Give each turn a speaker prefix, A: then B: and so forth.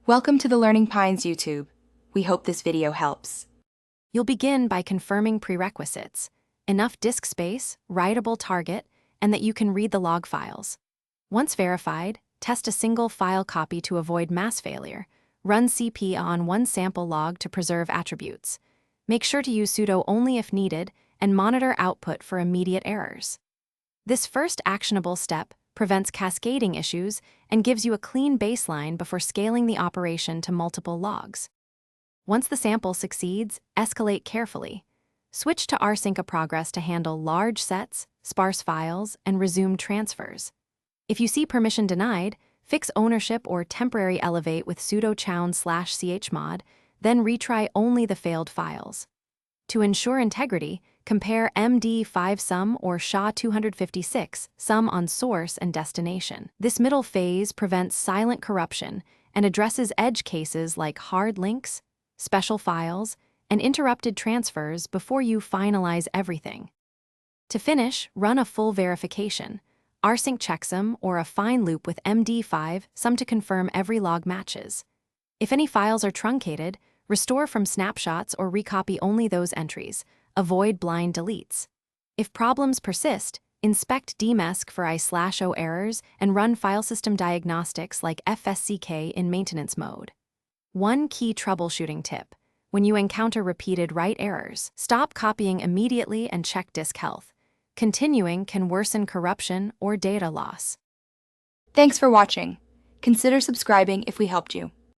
A: Welcome to the Learning Pines YouTube. We hope this video helps.
B: You'll begin by confirming prerequisites: enough disk space, writable target, and that you can read the log files. Once verified, test a single file copy to avoid mass failure. Run CP on one sample log to preserve attributes. Make sure to use sudo only if needed, and monitor output for immediate errors. This first actionable step prevents cascading issues and gives you a clean baseline before scaling the operation to multiple logs. Once the sample succeeds, escalate carefully. Switch to rsync a progress to handle large sets, sparse files, and resume transfers. If you see permission denied, fix ownership or temporary elevate with sudo chown/chmod, then retry only the failed files. To ensure integrity, compare MD5 sum or SHA-256 sum on source and destination. This middle phase prevents silent corruption and addresses edge cases like hard links, special files, and interrupted transfers before you finalize everything. To finish, run a full verification, rsync checksum or a fine loop with MD5 sum to confirm every log matches. If any files are truncated, restore from snapshots or recopy only those entries. Avoid blind deletes. If problems persist, inspect dmesc for I/O errors and run file system diagnostics like FSCK in maintenance mode. One key troubleshooting tip: when you encounter repeated write errors, stop copying immediately and check disk health. Continuing can worsen corruption or data loss.
A: Thanks for watching. Consider subscribing if we helped you.